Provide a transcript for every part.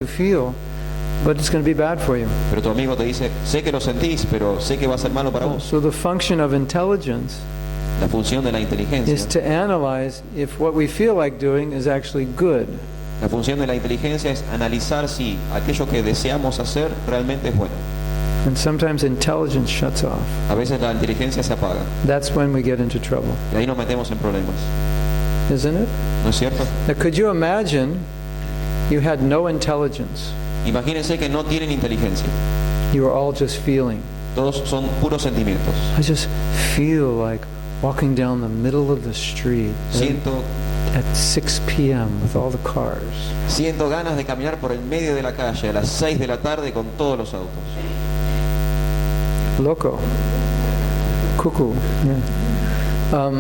you feel, but it's going to be bad for you. Pero tu amigo te dice, sé que lo sentís, pero sé que va a ser malo para vos. So the function of intelligence La función de la inteligencia, is to analyze if what we feel like doing is actually good. la función de la inteligencia es analizar si aquello que deseamos hacer realmente es bueno. And sometimes intelligence shuts off. A veces la inteligencia se apaga That's when we get into trouble, y ahí nos metemos en problemas, isn't it? ¿no es cierto? Now, could you imagine you had no intelligence? Imagínense que no tienen inteligencia, You were all just feeling. todos son puros sentimientos. I just feel like walking down the middle of the street Siento at 6 p.m. with all the cars. ganas de caminar por el medio de la calle a las 6 de la tarde con todos los autos. Loco. Cuckoo. Yeah.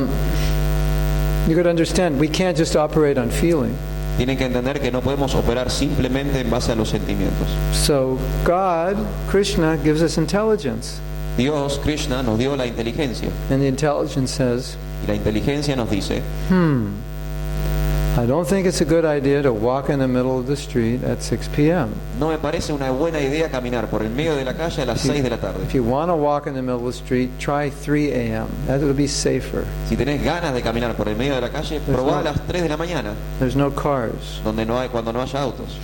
You could understand, we can't just operate on feeling. Tienen que entender que no podemos operar simplemente en base a los sentimientos. So God, Krishna, gives us intelligence. Dios, Krishna, nos dio la inteligencia. And the intelligence says, Y la inteligencia nos dice, I don't think it's a good idea to walk in the middle of the street at 6 p.m. no me parece una buena idea caminar por el medio de la calle a las 6 de la tarde. If you want to walk in the middle of the street, try 3 a.m. That will be safer. Si tenés ganas de caminar por el medio de la calle, probá a las 3 de la mañana, There's no cars. cuando no haya autos.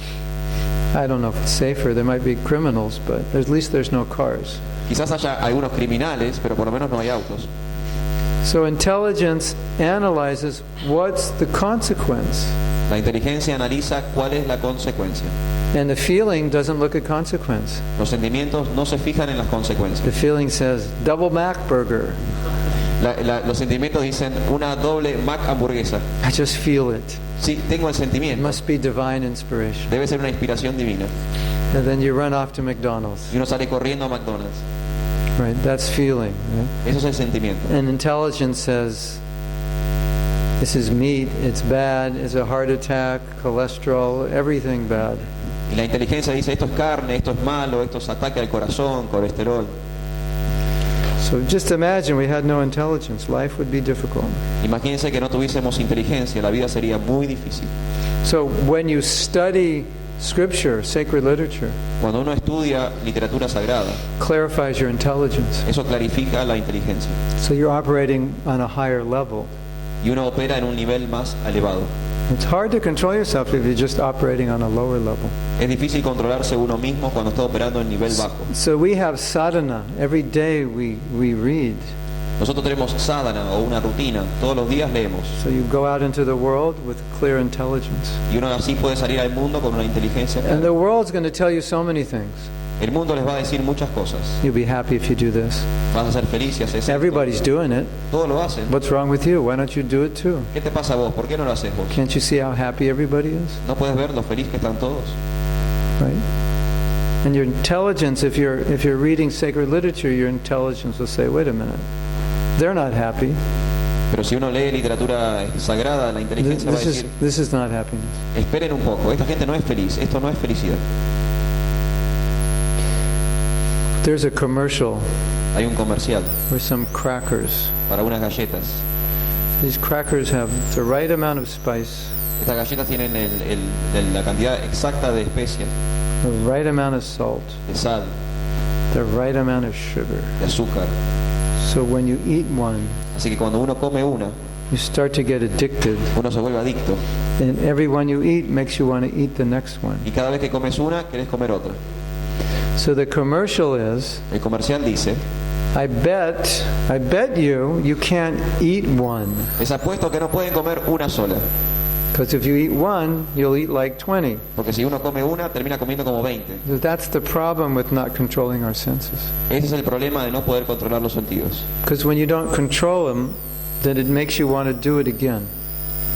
I don't know if it's safer. There might be criminals, but at least there's no cars. Quizás haya algunos criminales, pero por lo menos no hay autos. So intelligence analyzes what's the consequence. La inteligencia analiza cuál es la consecuencia. And the feeling doesn't look at consequence. Los sentimientos no se fijan en las consecuencias. The feeling says, double Mac burger. Los sentimientos dicen una doble Mac hamburguesa. I just feel it. Sí, tengo el It sentimiento. must be divine inspiration. Debe ser una inspiración divina. And then you run off to McDonald's. Y uno sale corriendo a McDonald's. Right? That's feeling. Right? Eso es el sentimiento. And intelligence says, this is meat, it's bad, it's a heart attack, cholesterol, everything bad. Y la inteligencia dice, esto es carne, esto es malo, esto es ataque al corazón, colesterol. So just imagine we had no intelligence. Life would be difficult. Imagínense que no tuviésemos inteligencia, la vida sería muy difícil. So when you study Scripture, sacred literature, Cuando uno estudia literatura sagrada, clarifies your intelligence. eso clarifica la inteligencia. So you're operating on a higher level. Y uno opera en un nivel más elevado. It's hard to control yourself if you're just operating on a lower level. Es difícil controlarse uno mismo cuando está operando en nivel bajo. So we have sadhana. Every day we read. Nosotros tenemos sadhana o una rutina, todos los días leemos. So you go out into the world with clear intelligence. Y uno así puede salir al mundo con una inteligencia And clara. the world's going to tell you so many things. El mundo les va a decir muchas cosas. You'll be happy if you do this. Vas a ser feliz si haces esto. Everybody's doing it. Todos lo hacen. What's wrong with you? Why don't you do it too? ¿Qué te pasa a vos? ¿Por qué no lo haces vos? Can't you see how happy everybody is? ¿No puedes ver lo feliz que están todos? Right? And your intelligence, if you're reading sacred literature, your intelligence will say, wait a minute, they're not happy. Pero si uno lee literatura sagrada, la inteligencia va a decir, This is not happiness. esperen un poco, esta gente no es feliz, esto no es felicidad. There's a commercial Hay un comercial with some crackers. para unas galletas. These crackers have the right amount of spice, Estas galletas tienen la cantidad exacta de especia, the right amount of salt, de sal, the right amount of sugar. de azúcar. So when you eat one, Así que cuando uno come una, you start to get addicted. uno se vuelve adicto. And every one you eat makes you want to eat the next one. Y cada vez que comes una, querés comer otra. So the commercial is, El comercial dice, I bet you can't eat one. les apuesto que no pueden comer una sola. Because if you eat one, you'll eat like 20. Porque si uno come una, termina comiendo como 20. So that's the problem with not controlling our senses. Ese es el problema de no poder controlar los sentidos. Because when you don't control them, then it makes you want to do it again.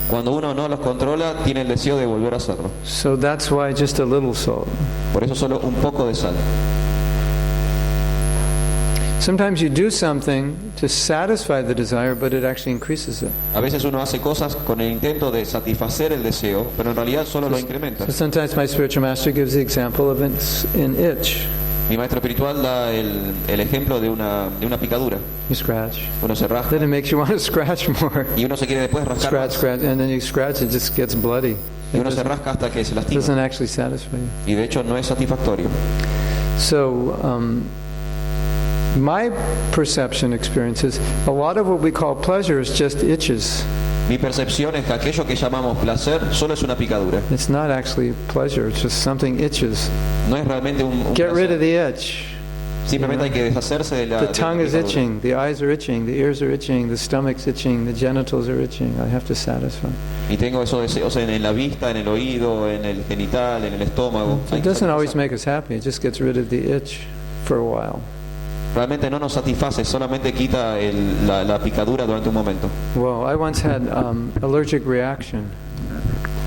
Cuando uno no los controla, tiene el deseo de volver a hacerlo. So that's why just a little salt. Por eso solo un poco de sal. Sometimes you do something to satisfy the desire, but it actually increases it. A veces uno hace cosas con el intento de satisfacer el deseo, pero en realidad solo lo incrementa. So sometimes my spiritual master gives the example of an itch. Mi maestro espiritual da el ejemplo de una picadura. You scratch. Uno se rasca Then it makes you want to scratch more. y uno se quiere después rascar Scratch, más. scratch, and then you scratch, it just gets bloody. Y uno se rasca hasta que se It lastima. doesn't actually satisfy you. Y de hecho no es satisfactorio. So, my perception experience is a lot of what we call pleasure is just itches. Mi percepción es que aquello que llamamos placer solo es una picadura. It's not actually pleasure, it's just something itches. No es realmente un Get rid of placer. the itch. Simplemente hay que deshacerse de la, The de la tongue is picadura. itching, the eyes are itching, the ears are itching, the stomach's itching, the genitals are itching. I have to satisfy. Y tengo esos deseos en la vista, en el oído, en el genital, en el estómago. Hay It que doesn't always satisfacer. make us happy, it just gets rid of the itch for a while. Realmente no nos satisface, solamente quita la picadura durante un momento. Well, I once had allergic reaction.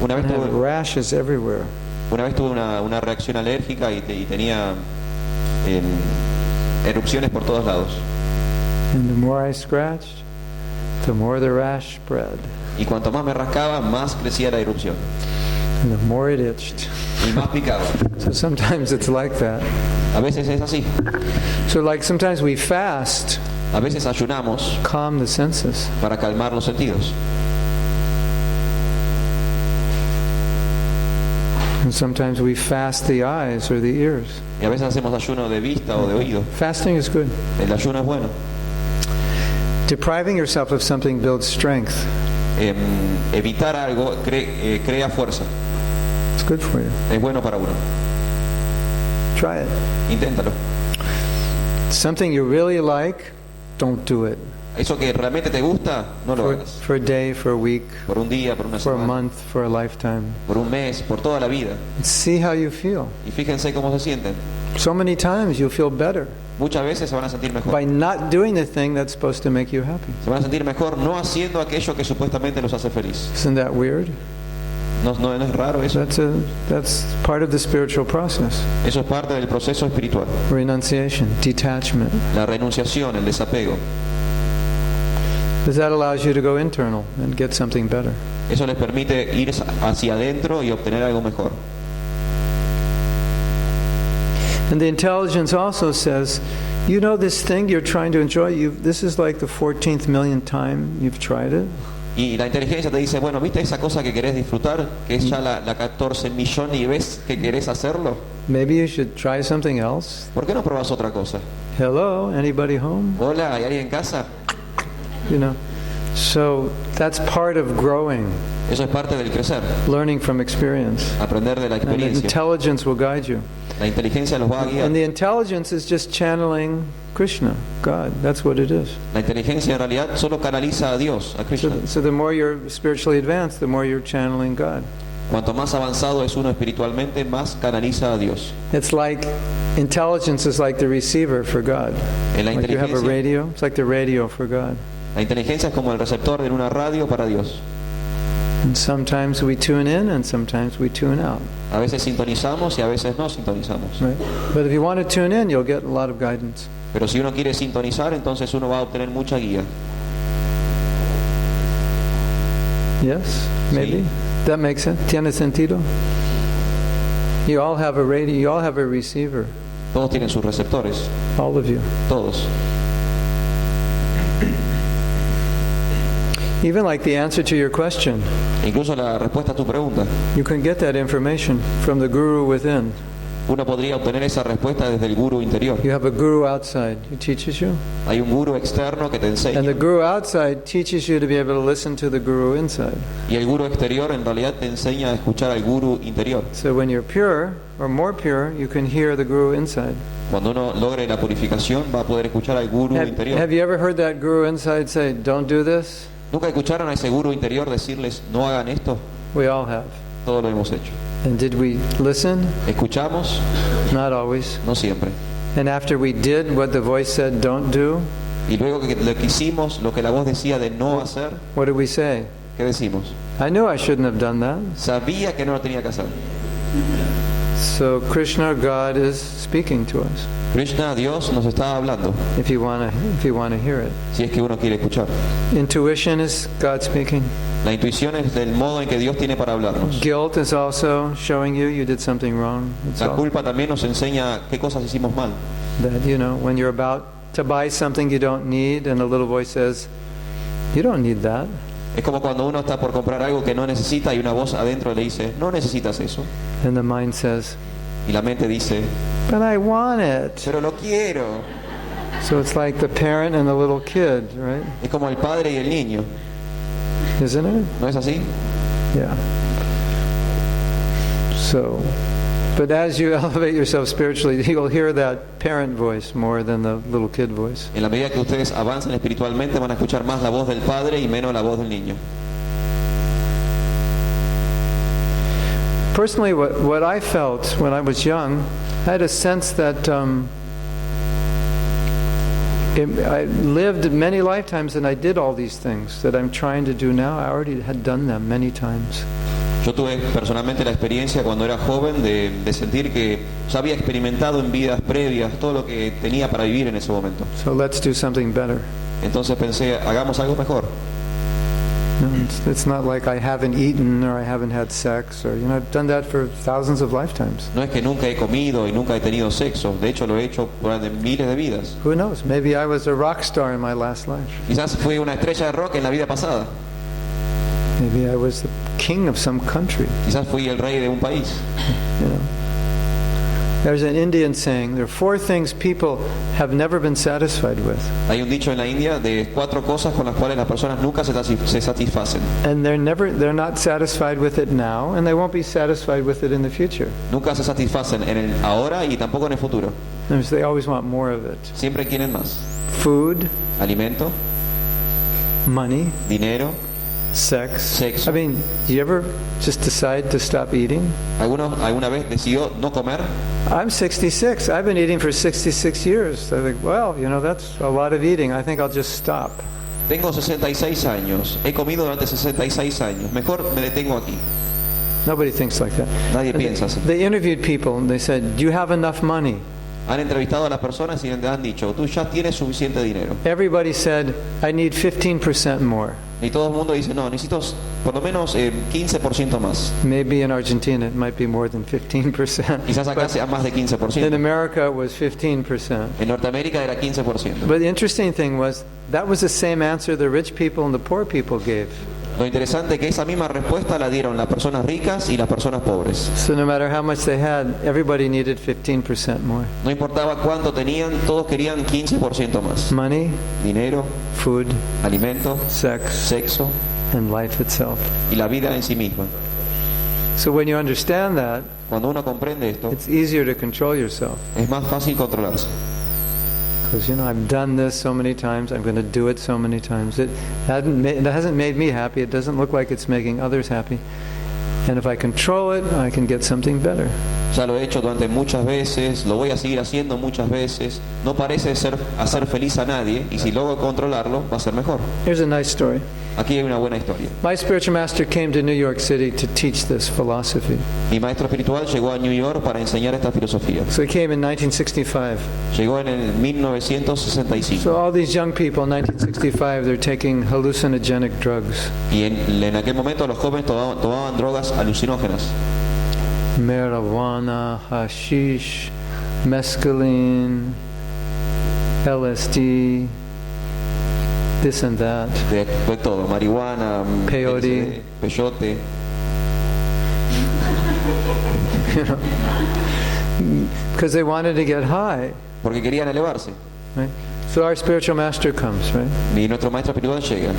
Una I vez had tuve, rashes everywhere. una reacción alérgica y tenía erupciones por todos lados. And the more I scratched, the more the rash spread. Y cuanto más me rascaba, más crecía la erupción. And the more it itched. Y más picaba. So sometimes it's like that. A veces es así. So like sometimes we fast, A veces ayunamos calm the senses. para calmar los sentidos. And sometimes we fast the eyes or the ears. Y a veces hacemos ayuno de vista o de oído. Fasting is good. El ayuno es bueno. Depriving yourself of something builds strength. Evitar algo crea fuerza. It's good for you. Es bueno para uno. Try it. Inténtalo. Something you really like, don't do it. Eso que realmente te gusta, no lo For, hagas. for a day, for a week, Por un día, por una for a semana, month, for a lifetime. por un mes, por toda la vida. See how you feel. Y fíjense cómo se sienten. So many times you'll feel better Muchas veces se van a sentir mejor. by not doing the thing that's supposed to make you happy. Se van a sentir mejor no haciendo aquello que supuestamente los hace feliz. Isn't that weird? No es raro eso. That's part of the spiritual process. Eso es parte del proceso espiritual. Renunciation, detachment. La renunciación, el desapego. Because that allows you to go internal and get something better. Eso les permite ir hacia adentro y obtener algo mejor. And the intelligence also says, you know this thing you're trying to enjoy, this is like the 14th millionth time you've tried it. Y la inteligencia te dice, bueno, ¿viste esa cosa que querés disfrutar? Que es ya la 14 millones y ves que querés hacerlo. Maybe you should try something else. ¿Por qué no probás otra cosa? Hello, anybody home? Hola, ¿hay alguien en casa? You know. So that's part of growing, Eso es parte del crecer, learning from experience. aprender de la And the experiencia. intelligence will guide you. La inteligencia los va a guiar. And the intelligence is just channeling Krishna, God. That's what it is. La inteligencia en realidad solo canaliza a Dios, a Krishna. So the more you're spiritually advanced, the more you're channeling God. Cuanto más avanzado es uno espiritualmente, más canaliza a Dios. It's like intelligence is like the receiver for God. En la Like you have a inteligencia, radio, it's like the radio for God. la inteligencia es como el receptor de una radio para Dios. And sometimes we tune in and sometimes we tune out. A veces sintonizamos y a veces no sintonizamos. Right? But if you want to tune in, you'll get a lot of guidance. Pero si uno quiere sintonizar, entonces uno va a obtener mucha guía. Yes? Maybe? Sí. That makes sense? ¿Tiene sentido? You all have a radio, you all have a receiver. Todos tienen sus receptores, All of you. todos. Even like the answer to your question, Incluso la respuesta a tu pregunta. you can get that information from the guru within. Uno podría obtener esa respuesta desde el guru interior. You have a guru outside who teaches you. Hay un guru externo que te And the enseña. guru outside teaches you to be able to listen to the guru inside. Y el guru exterior en realidad te enseña a escuchar al guru interior. So when you're pure, or more pure, you can hear the guru inside. Cuando uno logre la purificación, va a poder escuchar al guru interior. Have you ever heard that guru inside say, don't do this? ¿Nunca escucharon a ese guru interior decirles, no hagan esto? We all have. Todo lo hemos hecho. And did we listen? Escuchamos, Not always. no siempre. And after we did what the voice said don't do, Y luego que lo que hicimos, lo que la voz decía de no hacer, what did we say? ¿qué decimos? I knew I shouldn't have done that. Sabía que no lo tenía que hacer. So Krishna, God, is speaking to us. Krishna, Dios, nos está hablando, If you want to hear it. si es que uno quiere escuchar. Intuition is God speaking. La intuición es del modo en que Dios tiene para hablarnos. Guilt is also showing you did something wrong. It's La all, culpa también nos enseña qué cosas hicimos mal. that, when you're about to buy something you don't need and a little voice says, you don't need that. Es como cuando uno está por comprar algo que no necesita y una voz adentro le dice, no necesitas eso. And the mind says, Y la mente dice, but I want it. pero lo quiero. So it's like the parent and the little kid, right? Es como el padre y el niño. Isn't it? ¿No es así? Yeah. So, but as you elevate yourself spiritually, you'll hear that parent voice more than the little kid voice. En la medida que ustedes avancen espiritualmente van a escuchar más la voz del padre y menos la voz del niño. Personally, what I felt when I was young, I had a sense that I lived many lifetimes and I did all these things that I'm trying to do now. I already had done them many times. Yo tuve personalmente la experiencia cuando era joven de sentir que ya había experimentado en vidas previas todo lo que tenía para vivir en ese momento. So let's do something better. Entonces pensé, hagamos algo mejor. No, it's not like I haven't eaten or I haven't had sex or, I've done that for thousands of lifetimes. No es que nunca he comido y nunca he tenido sexo, de hecho lo he hecho durante miles de vidas. Who knows? Maybe I was a rock star in my last life. Quizás fui una estrella de rock en la vida pasada. Maybe I was the king of some country. Quizás fui el rey de un país. There's an Indian saying, there are 4 things people have never been satisfied with. Hay un dicho en la India de 4 cosas con las cuales las personas nunca se satisfacen. And they're not satisfied with it now, and they won't be satisfied with it in the future. Nunca se satisfacen en el ahora y tampoco en el futuro. They always want more of it. Siempre quieren más. Food, Alimento, money, dinero, sex. sexo. I mean, do you ever just decide to stop eating? ¿Alguna vez decidió no comer? I'm 66. I've been eating for 66 years. I think, well, that's a lot of eating. I think I'll just stop. Tengo 66 años. He comido durante 66 años. Mejor me detengo aquí. Nobody thinks like that. Nadie piensa así. They interviewed people and they said, do you have enough money? Han entrevistado a las personas y le han dicho, tú ya tienes suficiente dinero. Everybody said, I need 15% more. Y todo el mundo dice, no, necesito por lo menos 15% más. Maybe in Argentina it might be more than 15%. Quizás acá sea más de In 15%. America it was 15%. En Norteamérica era 15%. But the interesting thing was, that was the same answer the rich people and the poor people gave. Lo interesante es que esa misma respuesta la dieron las personas ricas y las personas pobres. So no matter how much they had, everybody needed 15% more. No importaba cuánto tenían, todos querían 15% más. Money, Dinero, food, alimento, sex, sexo and life itself. y la vida en sí misma. So when you understand that, Cuando uno comprende esto, it's easier to control yourself. es más fácil controlarse. Because, I've done this so many times, I'm going to do it so many times. It hasn't made me happy, it doesn't look like it's making others happy. And if I control it, I can get something better. Ya lo he hecho durante muchas veces, lo voy a seguir haciendo muchas veces. No parece hacer feliz a nadie y si logro controlarlo va a ser mejor. Here's a nice story. Aquí hay una buena historia. My spiritual master came to New York City to teach this philosophy. Mi maestro espiritual llegó a New York para enseñar esta filosofía. So he came in 1965. Llegó en el 1965. So all these young people in 1965, they're taking hallucinogenic drugs. Y en aquel momento los jóvenes tomaban drogas alucinógenas. Marijuana, hashish, mescaline, LSD, this and that. De todo, marihuana, Peyote. peyote. Because they wanted to get high. Porque querían elevarse. Right? So our spiritual master comes, right? Y nuestro maestro espiritual llega.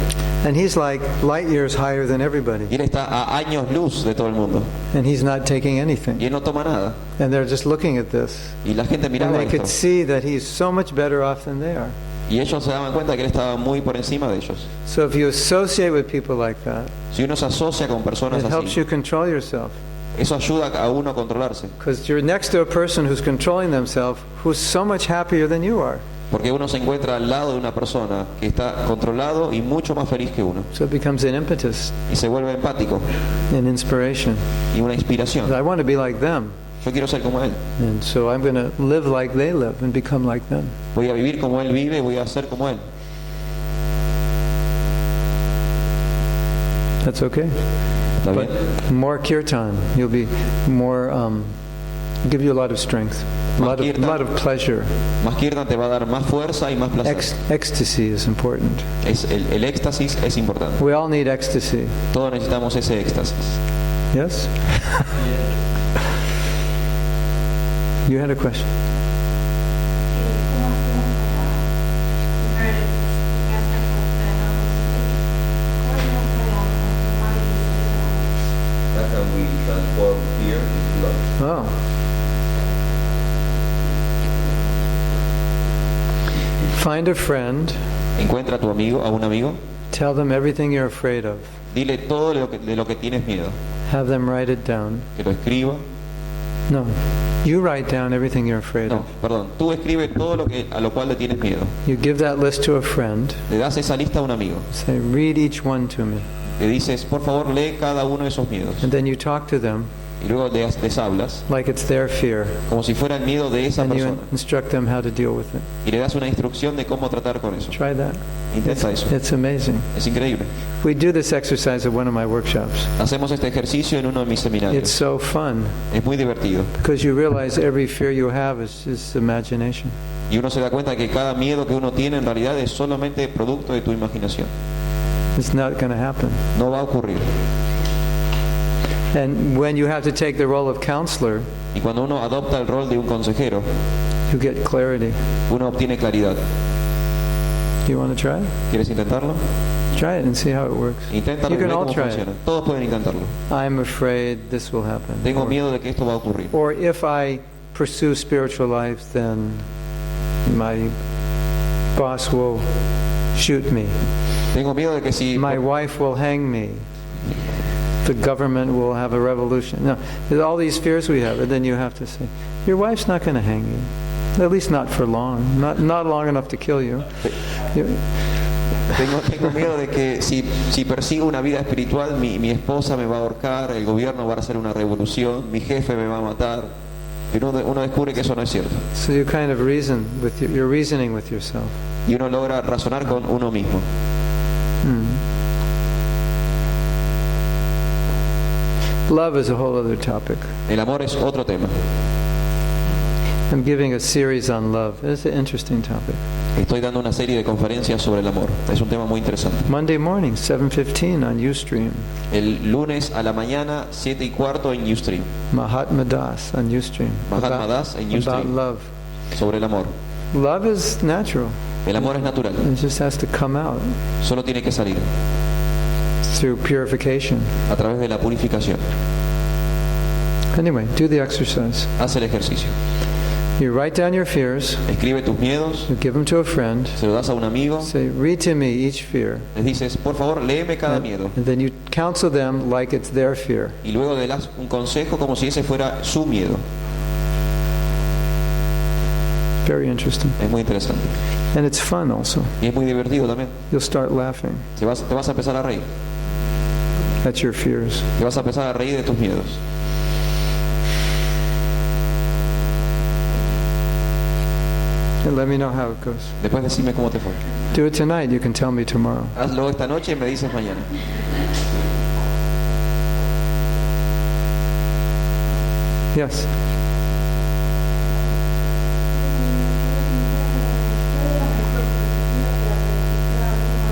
And he's like light years higher than everybody. Y él está a años luz de todo el mundo. And he's not taking anything. Y él no toma nada. And they're just looking at this. Y la gente And miraba they could esto. see that he's so much better off than they are. Y ellos se daban cuenta que él estaba muy por encima de ellos. So if you associate with people like that, Si uno se asocia con personas it helps así, you control yourself. eso ayuda a uno a controlarse. Because you're next to a person who's controlling themselves, who's so much happier than you are. Porque uno se encuentra al lado de una persona que está controlado y mucho más feliz que uno. So it becomes an impetus, Y se vuelve empático an inspiration. y una inspiración. I want to be like them. Yo quiero ser como él. And so I'm going to live like they live and become like them. Voy a vivir como él vive y voy a ser como él. That's okay. ¿Está bien? But more kirtan, you'll be more Give you a lot of strength, a lot of pleasure. Más kirtan te va a dar más fuerza y más placer. Ecstasy is important. El éxtasis es importante. We all need ecstasy. Todos necesitamos ese éxtasis. Yes? You had a question. That's how we transform fear into love. Oh. Find a friend. Encuentra a tu amigo, a un amigo. Tell them everything you're afraid of. Dile todo de lo que tienes miedo. Have them write it down. Que lo escriba. No. You write down everything you're afraid No, of. perdón. Tú escribe todo a lo cual le tienes miedo. You give that list to a friend. Le das esa lista a un amigo. Say, read each one to me. Le dices, por favor, lee cada uno de esos miedos. And then you talk to them Y luego les hablas like it's their fear. como si fuera el miedo de esa And you persona. instruct them how to deal with it. Y le das una instrucción de cómo tratar con eso. Try that. Intenta eso. It's amazing. Es increíble. We do this exercise at one of my workshops. Hacemos este ejercicio en uno de mis It's seminarios. so fun Es muy divertido. because you realize every fear you have is just imagination. Y uno se da cuenta que cada miedo que uno tiene en realidad es solamente producto de tu imaginación. It's not going to happen. No va a ocurrir. And when you have to take the role of counselor, Y cuando uno adopta el rol de un consejero, you get clarity. uno obtiene claridad. You want to try it? ¿Quieres intentarlo? Try it and see how it works. Inténtalo You y can ve all cómo try it. funciona. Todos pueden intentarlo. I'm afraid this will happen. Tengo miedo de que esto va a ocurrir. Or if I pursue spiritual life, then my boss will shoot me. Tengo miedo de que si My wife will hang me. The government will have a revolution. No, there's all these fears we have, and then you have to say, your wife's not going to hang you. At least not for long. Not long enough to kill you. Tengo miedo de que si persigo una vida espiritual, mi esposa me va a ahorcar, el gobierno va a hacer una revolución, mi jefe me va a matar. Pero uno descubre que eso no es cierto. So you kind of reason with you're reasoning with yourself. Y uno logra razonar con uno mismo. Love is a whole other topic. El amor es otro tema. I'm giving a series on love. It's an interesting topic. Estoy dando una serie de conferencias sobre el amor. Es un tema muy interesante. Monday morning, 7:15 on Ustream. El lunes a la mañana, 7:15 en Ustream. Mahatma Das on Ustream. Mahatma Das en Ustream. About love. Sobre el amor. Love is natural. El amor es natural. It just has to come out Solo tiene que salir through purification. a través de la purificación. Anyway, do the exercise. Haz el ejercicio. You write down your fears. Escribe tus miedos, You give them to a friend. se lo das a un amigo, Say, read to me each fear. les dices, por favor, léeme cada miedo. And then you counsel them like it's their fear. Y luego le das un consejo como si ese fuera su miedo. Very interesting. Es muy interesante. And it's fun also. Y es muy divertido también. You'll start laughing Te vas a empezar a reír. at your fears. Te vas a empezar a reír de tus miedos. And let me know how it goes. Después decime cómo te fue. Do it tonight. You can tell me tomorrow. Hazlo esta noche y me dices mañana. Yes.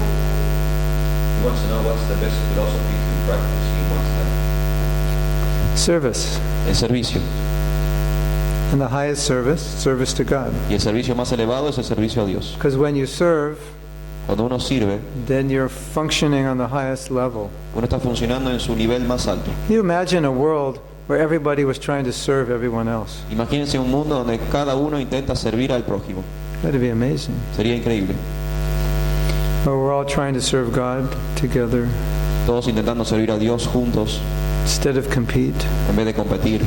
He wants to know what's the best philosophy to practice. He wants that. Service. El servicio. And the highest service to God. Y el servicio más elevado es el servicio a Dios. Because when you serve, Cuando uno sirve, then you're functioning on the highest level. uno está funcionando en su nivel más alto. Can you imagine a world where everybody was trying to serve everyone else? Imagínense un mundo donde cada uno intenta servir al prójimo. That'd be amazing. Sería increíble. Or we're all trying to serve God together Todos intentando servir a Dios juntos instead of compete. en vez de competir.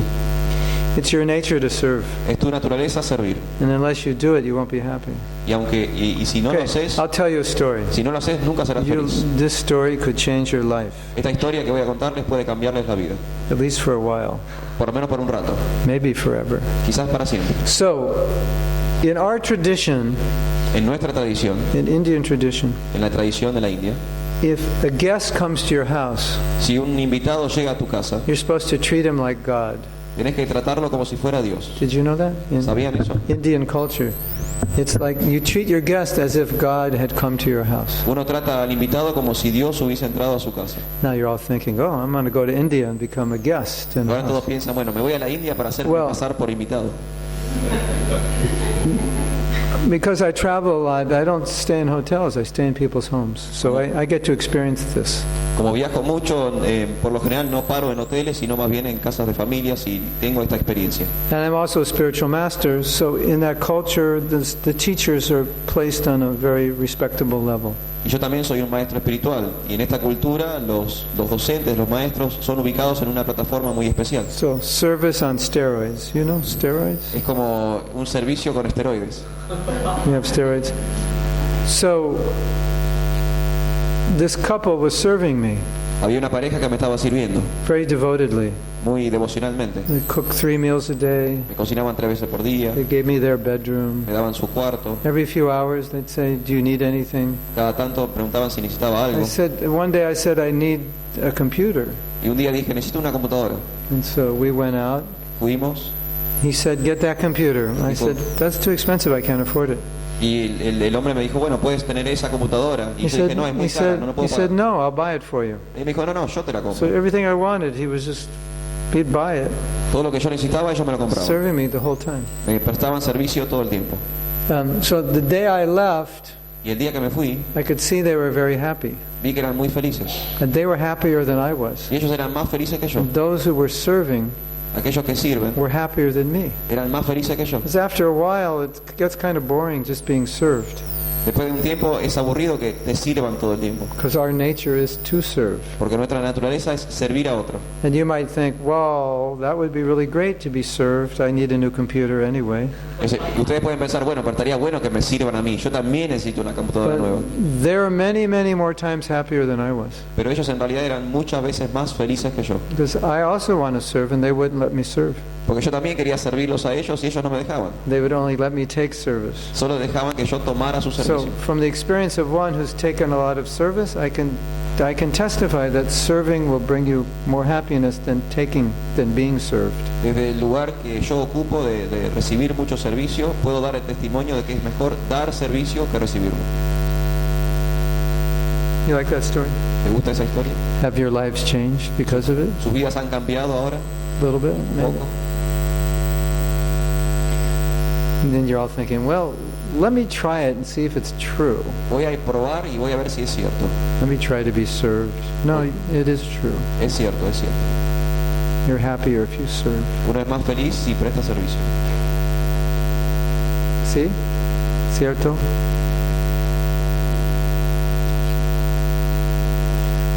It's your nature to serve. Es tu naturaleza servir. And unless you do it, you won't be happy. Y si no lo haces, I'll tell you a story. si no lo haces, nunca serás feliz. This story could change your life, Esta historia que voy a contarles puede cambiarles la vida. at least for a while, Por lo menos por un rato. maybe forever. Quizás para siempre. So, in our tradition, En nuestra tradición, in Indian tradition, en la tradición de la India, if a guest comes to your house, si un invitado llega a tu casa, you're supposed to treat him like God. Tenés que tratarlo como si fuera Dios. Did you know that? In ¿Sabían eso? Indian culture, it's like you treat your guest as if God had come to your house. Uno trata al invitado como si Dios hubiese entrado a su casa. Now you're all thinking, oh, I'm going to go to India and become a guest. In the Ahora todos house. piensan, bueno, me voy a la India para hacerme Well, pasar por invitado. Because I travel a lot, I don't stay in hotels, I stay in people's homes. So I get to experience this. Como viajo mucho, por lo general no paro en hoteles, sino más bien en casas de familias y tengo esta experiencia. And I'm also a spiritual master, so in that culture, the teachers are placed on a very respectable level. Y yo también soy un maestro espiritual, y en esta cultura los docentes, los maestros, son ubicados en una plataforma muy especial. So service on steroids, you know steroids? Es como un servicio con esteroides. You have steroids. So this couple was serving me Había una pareja que me estaba sirviendo, very devotedly. muy devocionalmente. They cooked 3 meals a day. Me cocinaban 3 veces por día, They gave me their bedroom. me daban su cuarto. Every few hours they'd say, "Do you need anything?" Cada tanto preguntaban si necesitaba algo. One day I said, "I need a computer." Y un día dije, necesito una computadora. And so we went out. Fuimos, He said, "Get that computer." I said, "That's too expensive. I can't afford it." y el hombre me dijo, bueno, puedes tener esa computadora. Y yo dije, no, es muy cara, no lo puedo pagar. "No, I'll buy it for you." Y me dijo, no, yo te la So compro. everything I wanted, he'd buy it, Todo lo que yo necesitaba, ellos me lo compraban. serving me the whole time. Me prestaban servicio todo el tiempo. So the day I left, Y el día que me fui, I could see they were very happy. vi que eran muy felices. And they were happier than I was. Y ellos eran más felices que yo. And those who were serving Aquellos que sirven were happier than me. eran más felices que yo. Because after a while, it gets kind of boring just being served. Después de un tiempo es aburrido que te sirvan todo el tiempo. Because our nature is to serve. Porque nuestra naturaleza es servir a otro. And you might think, well, that would be really great to be served. I need a new computer anyway. Ustedes pueden pensar, bueno, pero estaría bueno que me sirvan a mí. Yo también necesito una computadora nueva. But they are many, many more times happier than I was. Pero ellos en realidad eran muchas veces más felices que yo. Because I also want to serve and they wouldn't let me serve. Porque yo también quería servirlos a ellos y ellos no me dejaban. They would only let me take service. Solo dejaban que yo tomara su So servicio. from the experience of one who's taken a lot of service, I can testify that serving will bring you more happiness than being served. Desde el lugar que yo ocupo de recibir mucho servicio, puedo dar el testimonio de que es mejor dar servicio que recibirlo. You like that story? ¿Te gusta esa historia? Have your lives changed because of it? ¿Sus vidas han cambiado ahora? A little bit, Un maybe. poco. And then you're all thinking, well, let me try it and see if it's true. Voy a probar y voy a ver si es cierto. Let me try to be served. No, it is true. Es cierto, es cierto. You're happier if you serve. Uno es más feliz si presta servicio. ¿Sí? ¿Cierto?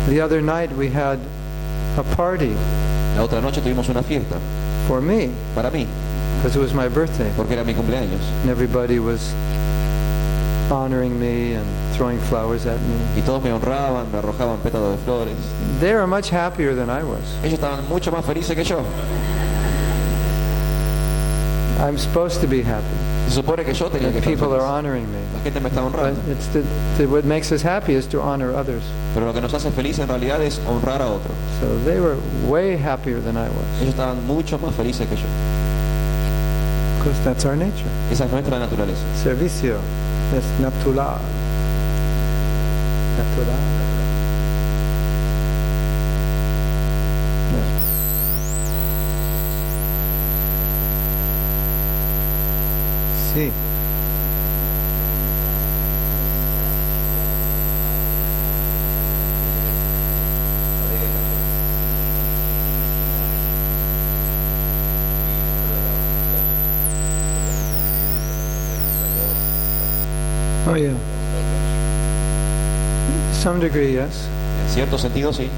The other night we had a party La otra noche tuvimos una fiesta for me para mí, because it was my birthday. porque era mi cumpleaños. And everybody was honoring me and throwing flowers at me. Y todos me honraban, me arrojaban pétalos de flores. They were much happier than I was. Ellos estaban mucho más felices que yo. I'm supposed to be happy Se supone que yo tenía que that estar people are feliz. honoring me. La gente me está But honrando. it's what makes us happy is to honor others. Pero lo que nos hace felices en realidad es honrar a otro. So they were way happier than I was Ellos estaban mucho más felices que yo. because that's our nature. Esa es nuestra naturaleza. Servicio es natural. Natural. Yeah. Sí. Oh yeah. To some degree, yes. En cierto sentido, sí.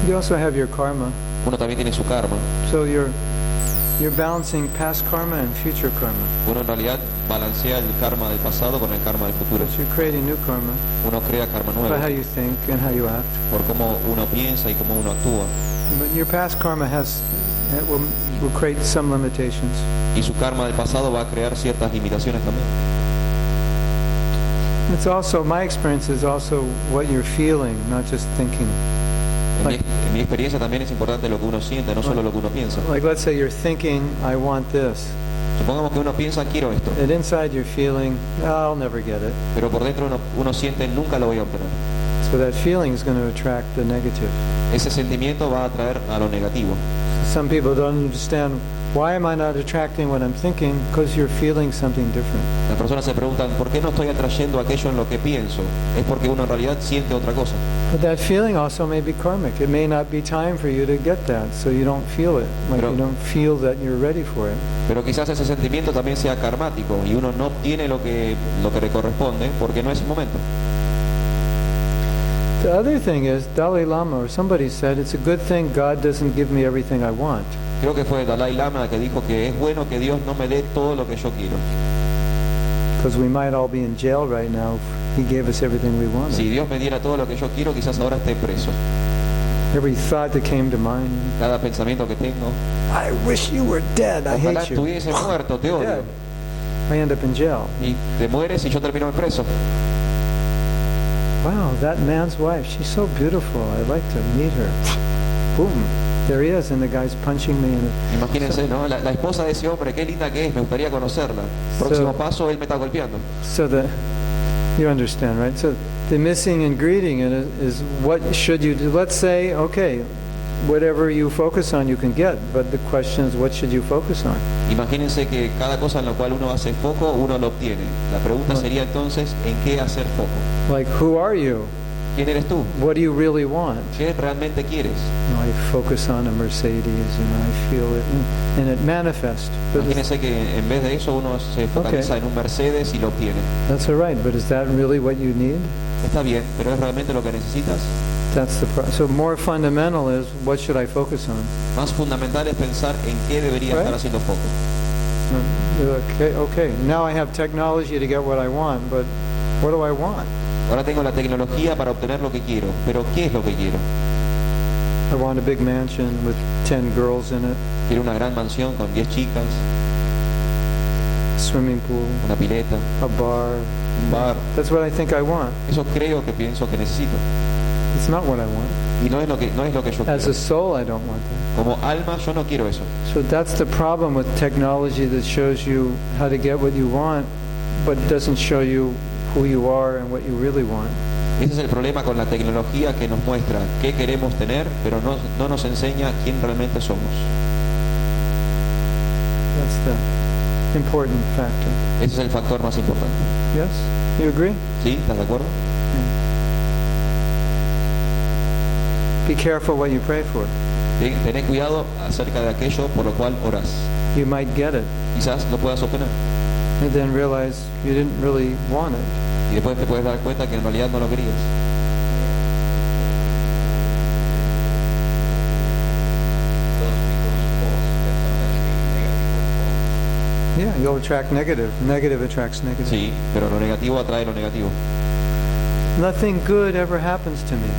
You also have your karma. Uno también tiene su karma. So you're balancing past karma and future karma. Uno en realidad balancea el karma del pasado con el karma del futuro. So you're creating new karma Uno crea karma by nuevo how you think and how you act. por cómo uno piensa y cómo uno actúa. But your past karma will create some limitations. Y su karma del pasado va a crear ciertas limitaciones también. It's also, my experience is also what you're feeling, not just thinking. En mi experiencia también es importante lo que uno siente, no solo lo que uno piensa. Like let's say you're thinking, I want this. Supongamos que uno piensa, quiero esto, And inside you're feeling, I'll never get it. pero por dentro uno siente, nunca lo voy a obtener. So that feeling is going to attract the negative. Ese sentimiento va a atraer a lo negativo. Some people don't understand, why am I not attracting what I'm thinking? Because you're feeling something different. Las personas se preguntan, ¿por qué no estoy atrayendo aquello en lo que pienso? Es porque uno en realidad siente otra cosa. But that feeling also may be karmic. It may not be time for you to get that, so you don't feel it. Like you don't feel that you're ready for it. Pero quizás ese sentimiento también sea karmático y uno no obtiene lo que le corresponde porque no es el momento. The other thing is, Dalai Lama or somebody said, it's a good thing God doesn't give me everything I want. Creo que fue Dalai Lama que dijo que es bueno que Dios no me dé todo lo que yo quiero. Because we might all be in jail right now if He gave us everything we wanted. Si Dios me diera todo lo que yo quiero, quizás ahora esté preso. Every thought that came to mind, Cada pensamiento que tengo, I wish you were dead, I ojalá hate you. estuviese muerto, te odio. Dead. I end up in jail. Y te mueres y yo termino preso. Wow, that man's wife, she's so beautiful. I'd like to meet her. Boom. There he is, and the guy's punching me. Imagínense, ¿no? La esposa de ese hombre, qué linda que es, me gustaría conocerla. Próximo paso, él me está golpeando. So you understand, right? So the missing ingredient is what should you do? Let's say, okay, whatever you focus on you can get, but the question is what should you focus on? Imagínense que cada cosa en la cual uno hace foco, uno lo obtiene. La pregunta sería entonces, ¿en qué hacer foco? Like, who are you? ¿Quién eres tú? What do you really want? ¿Qué realmente quieres? I focus on a Mercedes, I feel it, and it manifests. But Imagínense que en vez de eso uno se focaliza en un Mercedes y lo obtiene. that's all right, but is that really what you need? Está bien, pero ¿es realmente lo que necesitas? That's the so more fundamental is what should I focus on? Más fundamental es pensar en qué debería estar haciendo foco. Okay. Now I have technology to get what I want, but what do I want? Ahora tengo la tecnología para obtener lo que quiero, pero ¿qué es lo que quiero? I want a big mansion with 10 girls in it, Quiero una gran mansión con 10 chicas, a swimming pool, una pileta, a bar. un bar. That's what I think I want. Eso creo que pienso que necesito. It's not what I want. Y no es lo que yo As quiero. a soul, I don't want that. Como alma yo no quiero eso. So that's the problem with technology that shows you how to get what you want, but doesn't show you who you are and what you really want. Ese es el problema con la tecnología, que nos muestra qué queremos tener, pero no nos enseña quién realmente somos. That's the important factor. Ese es el factor más importante. Yes? You agree? ¿Sí? ¿Estás de acuerdo? Be careful what you pray for. Tené cuidado acerca de aquello por lo cual orás. You might get it, Quizás lo puedas obtener. and then realize you didn't really want it. Y después te puedes dar cuenta que en realidad no lo querías. Yeah, you'll attract negative. Negative attracts negative. Sí, pero lo negativo atrae lo negativo. Nothing good ever happens to me.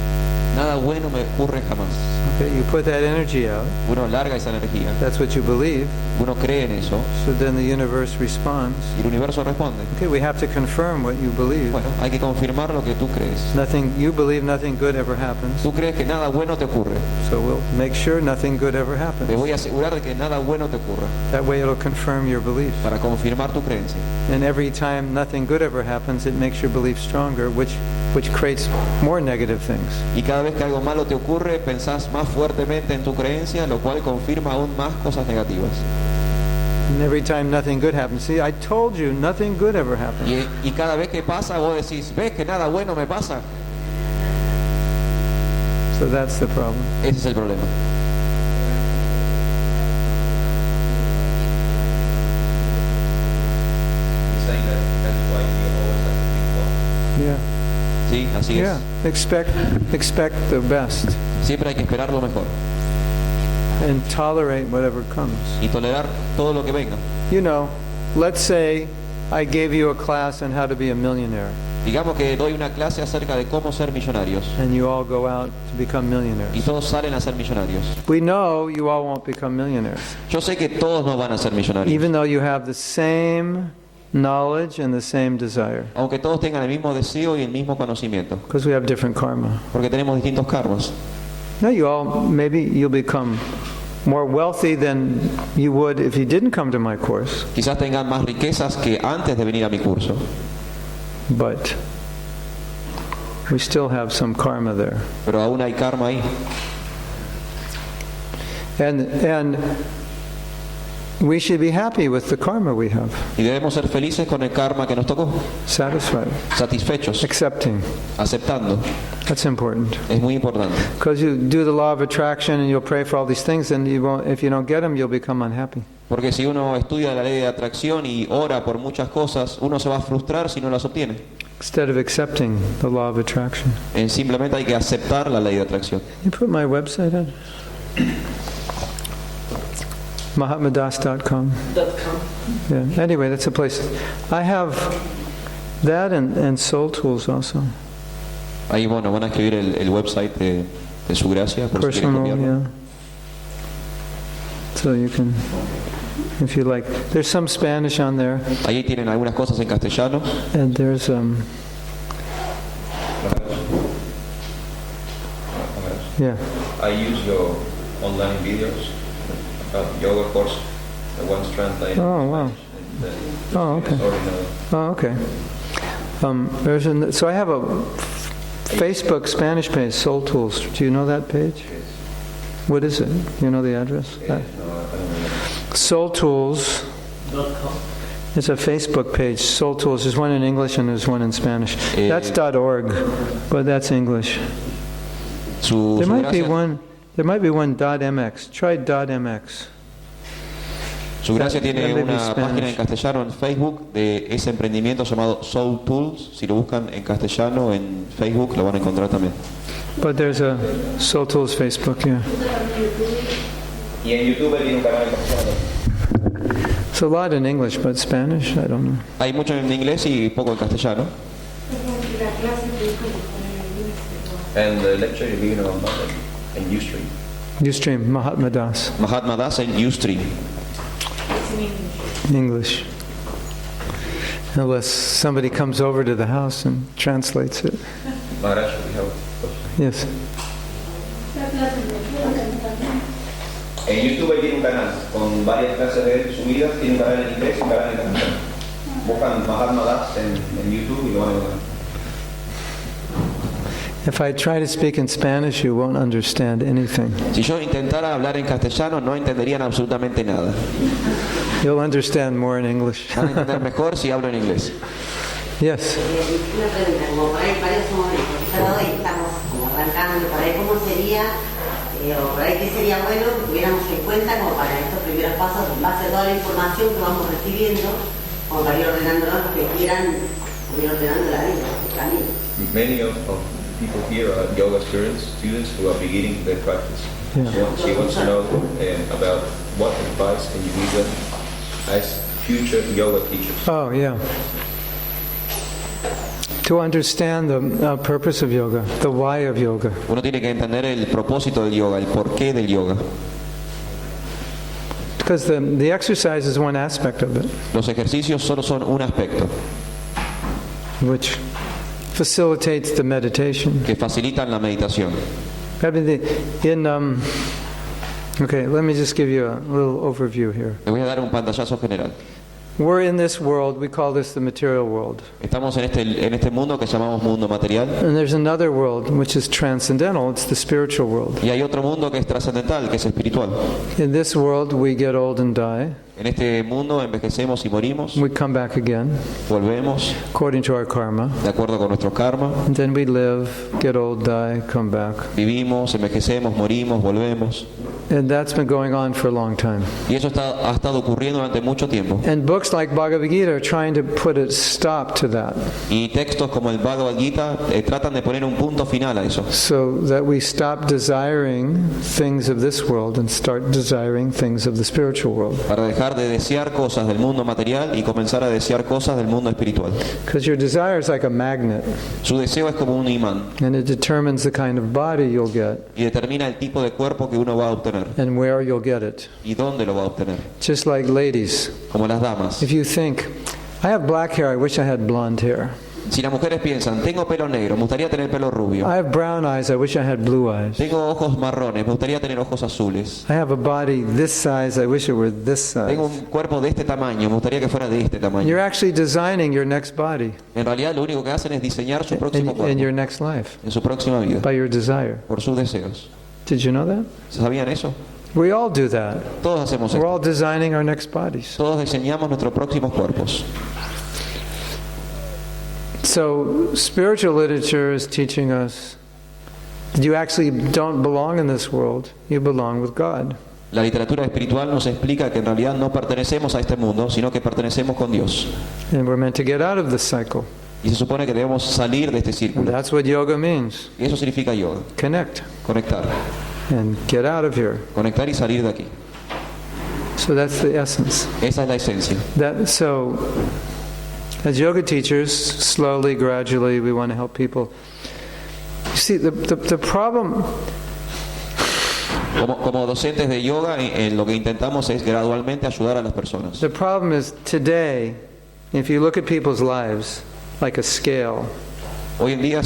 Nada bueno me ocurre jamás. Okay, you put that energy out. Uno larga esa energía, That's what you believe. uno cree en eso So then the universe responds. y el universo responde. Okay, we have to confirm what you believe. Bueno, hay que confirmar lo que tú crees. You believe nothing good ever happens. Tú crees que nada bueno te ocurre. So we'll make sure nothing good ever Te happens. voy a asegurar de que nada bueno te ocurra That way it'll confirm your belief. para confirmar tu creencia. And every time nothing good ever happens, it makes your belief stronger, which creates more negative things. Y cada vez que algo malo te ocurre, pensás más fuertemente en tu creencia, lo cual confirma aún más cosas negativas. And every time nothing good happens, see, I told you nothing good ever happens. Y cada vez que pasa, vos decís, ¿ves que nada bueno me pasa? So that's the problem. Ese es el problema. Yeah. Sí, así Yeah. es. Expect the best Siempre hay que esperar lo mejor and tolerate whatever comes. y tolerar todo lo que venga. You know, let's say I gave you a class on how to be a millionaire, Digamos que doy una clase acerca de cómo ser millonarios and you all go out to become y millionaires. todos salen a ser millonarios. We know you all won't become millionaires, Yo sé que todos no van a ser millonarios, even though you have the same knowledge and the same desire, aunque todos tengan el mismo deseo y el mismo conocimiento, because we have different karma. porque tenemos distintos karmas. No, maybe you'll become more wealthy than you would if you didn't come to my course. Quizás tengan más riquezas que antes de venir a mi curso. But we still have some karma there. Pero aún hay karma ahí. And we should be happy with the karma we have. Y debemos ser felices con el karma que nos tocó. Satisfied. Satisfechos. Accepting. Aceptando. That's important. Es muy importante. Because you do the law of attraction and you'll pray for all these things, and if you don't get them, you'll become unhappy. Porque si uno estudia la ley de atracción y ora por muchas cosas, uno se va a frustrar si no las obtiene. Instead of accepting the law of attraction. Simplemente hay que aceptar la ley de atracción. You put my website on? Mahatmadas.com. Yeah. Anyway, that's a place. I have that and Soul Tools also. Ahí bueno, van a escribir el website de su gracia por si quieren Personal, copiarlo. yeah. So you can, if you like. There's some Spanish on there. Ahí tienen algunas cosas en castellano. And there's yeah. I use your online videos about yoga course. The one's translated. Oh wow. Oh okay. Oh okay. So I have a Facebook Spanish page, Soul Tools. Do you know that page? What is it? Do you know the address? Soul Tools. It's a Facebook page, Soul Tools. There's one in English and there's one in Spanish. That's .org, but that's English. There might be one .mx. Try .mx. Su gracia tiene una página en castellano en Facebook de ese emprendimiento llamado Soul Tools. Si lo buscan en castellano en Facebook lo van a encontrar también. But there's a Soul Tools Facebook, yeah. Y en YouTube tiene un canal en castellano. It's a lot in English, but Spanish, I don't know. Hay mucho en inglés y poco en castellano. And the lecture you're giving on Monday in Ustream. Ustream, Mahatma Das. Mahatma Das en Ustream. English. Unless somebody comes over to the house and translates it. Maharaj, we have a question. Yes. En YouTube tiene un canal con varias clases de él subidas, tiene un canal en inglés y un canal en castellano. Buscan Mahatma Das en YouTube y lo van a encontrar. If I try to speak in Spanish, you won't understand anything. Si yo intentara hablar en castellano, no entenderían absolutamente nada. You'll understand more in English. Van a entender mejor si hablo en inglés. Yes. Una pregunta, como por ahí varios somos el profesorado y estamos como arrancando, por ahí cómo sería, o por ahí qué sería bueno que tuviéramos en cuenta como para estos primeros pasos, en base a toda la información que vamos recibiendo, como para ir ordenándonos los que quieran, ir ordenando la vida, el camino. Many of people here are yoga students who are beginning their practice. Yeah. So she wants to know about what advice can you give them as future yoga teachers. Oh, yeah. To understand the purpose of yoga, the why of yoga. Uno tiene que entender el propósito del yoga, el porqué del yoga. Because the exercise is one aspect of it, Los ejercicios solo son un aspecto which facilitates the meditation. que facilitan la meditación. I mean, okay, let me just give you a little overview here. Les voy a dar un pantallazo general. We're in this world, we call this the material world. Estamos en este mundo que llamamos mundo material. And there's another world which is transcendental, it's the spiritual world. Y hay otro mundo que es trascendental, que es espiritual. In this world we get old and die. En este mundo envejecemos y morimos, We come back again volvemos according to our karma. de acuerdo con nuestro karma, And then we live, get old, die, come back. vivimos, envejecemos, morimos, volvemos. And that's been going on for a long time. Y eso ha estado ocurriendo durante mucho tiempo. And books like Bhagavad Gita are trying to put a stop to that, Y textos como el Bhagavad Gita tratan de poner un punto final a eso, so that we stop desiring things of this world and start desiring things of the spiritual world. para dejar de desear cosas del mundo material y comenzar a desear cosas del mundo espiritual. Because your desire is like a magnet, Su deseo es como un imán and it determines the kind of body you'll get y determina el tipo de cuerpo que uno va a obtener and where you'll get it. y dónde lo va a obtener. Just like ladies, Como las damas. if you think, I have black hair, I wish I had blonde hair. Si las mujeres piensan, tengo pelo negro, me gustaría tener pelo rubio. I have brown eyes, I wish I had blue eyes. Tengo ojos marrones, me gustaría tener ojos azules. I have a body this size, I wish it were this size. Tengo un cuerpo de este tamaño, me gustaría que fuera de este tamaño. You're actually designing your next body En realidad lo único que hacen es diseñar su próximo in cuerpo, your next life en su próxima vida, by your desire. por sus deseos. Did you know that? ¿Sabían eso? We all do that. Todos hacemos We're esto. all designing our next bodies. Todos diseñamos nuestros próximos cuerpos. So spiritual literature is teaching us that you actually don't belong in this world, you belong with God. La literatura espiritual nos explica que en realidad no pertenecemos a este mundo, sino que pertenecemos con Dios. And we're meant to get out of this cycle. Y se supone que debemos salir de este And círculo. that's what yoga means. Y eso significa yoga. Connect Conectar. and get out of here. Conectar y salir de aquí. So that's the essence. Esa es la esencia. So as yoga teachers, slowly, gradually, we want to help people. You see, the problem... Como docentes de yoga, lo que intentamos es gradualmente ayudar a las personas. The problem is today, if you look at people's lives like a scale, Hoy en día